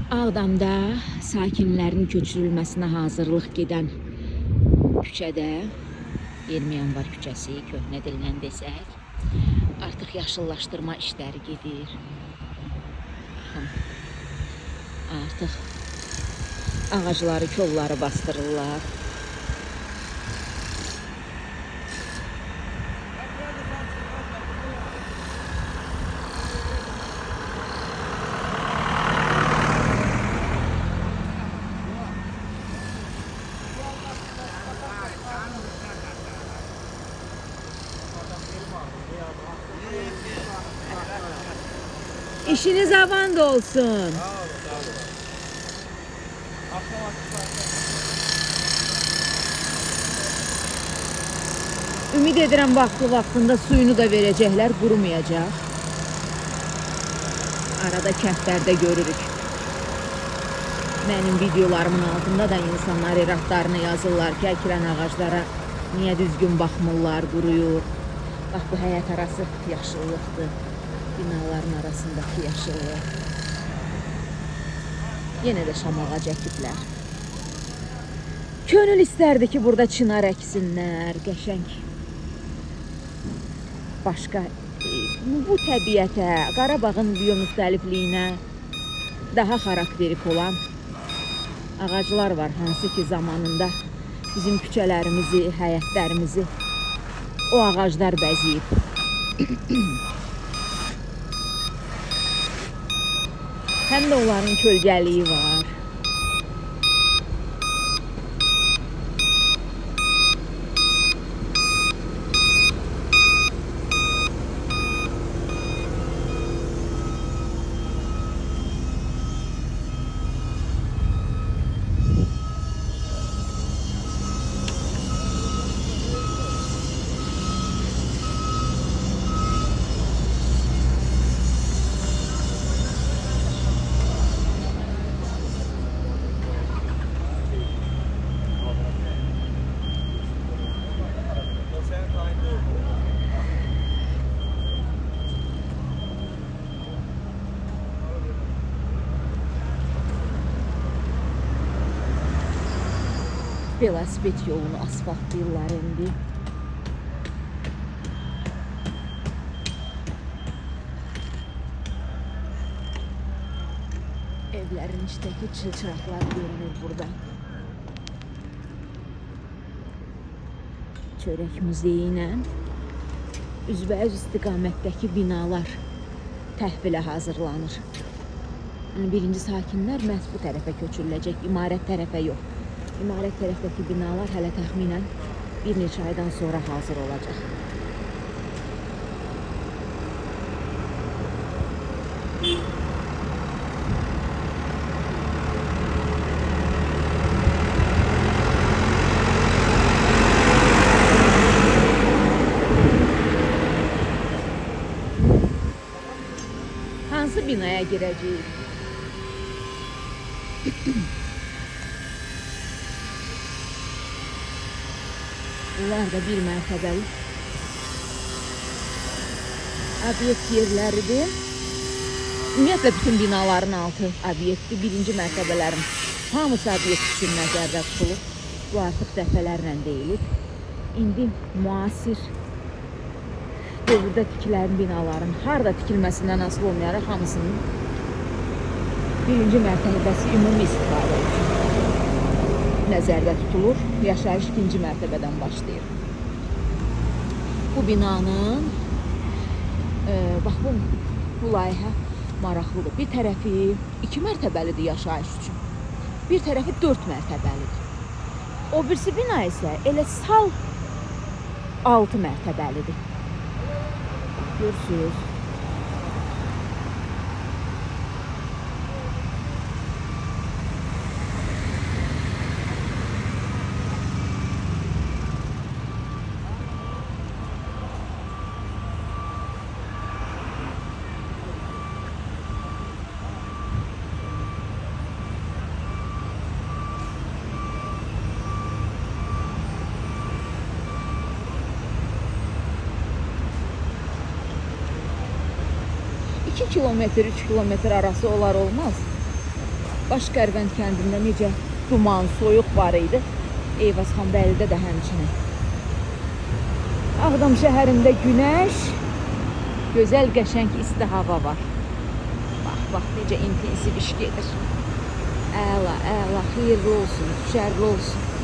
Ağdamda sakinlərin köçürülməsinə hazırlıq gedən küçədə 20 yanvar küçəsi köhnə dillə desək, artıq yaşıllaşdırma işləri gedir. Artıq ağacları, kolları bastırırlar. İşiniz avand olsun. Ümid edirəm vaxtında suyunu da verəcəklər, qurumayacaq. Arada kəndlərdə görürük. Mənim videolarımın altında da insanlar iradlarını yazırlar ki, əkilən ağaclara niyə düzgün baxmırlar, quruyur. Bax, bu həyət arası yaşıllıqdır. Binaların arasındakı yaşıllıq. Yenə də şam ağacı əkiblər. Könül istərdi ki, burada çınar əksinlər, qəşəng. Başqa, bu təbiətə, Qarabağın biomüxtəlifliyinə daha xarakterik olan ağaclar var. Hansı ki, zamanında bizim küçələrimizi, həyətlərimizi o ağaclar bəzəyib. Həm də onların kölgəliyi var. Velosiped yolunu asfaltlayırlar indi. Evlərin içindəki çılçıraqlar görünür burada. Çörək muzeyi ilə üzbəüz istiqamətdəki binalar təhvilə hazırlanır. Birinci sakinlər məhz bu tərəfə köçürüləcək, imarət tərəfə yox. İmarət tərəfdəki binalar hələ təxminən bir neçə aydan sonra hazır olacaq. Hansı binaya girəcəyik? Bunlar da bir mərtəbəli obyekt yerləridir. Ümumiyyətlə bütün binaların altı obyektdir. Birinci mərtəbələrin hamısı obyekt üçün nəzərdə tutulub. Bu artıq dəfələrlə deyilib. İndi müasir dövrdə tikilən binaların harda tikilməsindən asılı olmayaraq hamısının birinci mərtəbəsi ümumi istifadə üçün nəzərdə tutulur. Yaşayış ikinci mərtəbədən başlayır. Bu binanın bax bu layihə maraqlıdır. Bir tərəfi 2 mərtəbəlidir yaşayış üçün. Bir tərəfi 4 mərtəbəlidir. O birisi bina isə elə sal 6 mərtəbəlidir. Görürsünüz. ...2 kilometre, 3 kilometre arası olar olmaz. Başqərvənd kəndində necə duman, soyuq var idi. Eyvazxanbəlidə də həmçinin. Ağdam şəhərində günəş, gözəl, qəşəng isti hava var. Bax, necə intensiv iş gedir. Əla, xeyirli olsun, şərli olsun.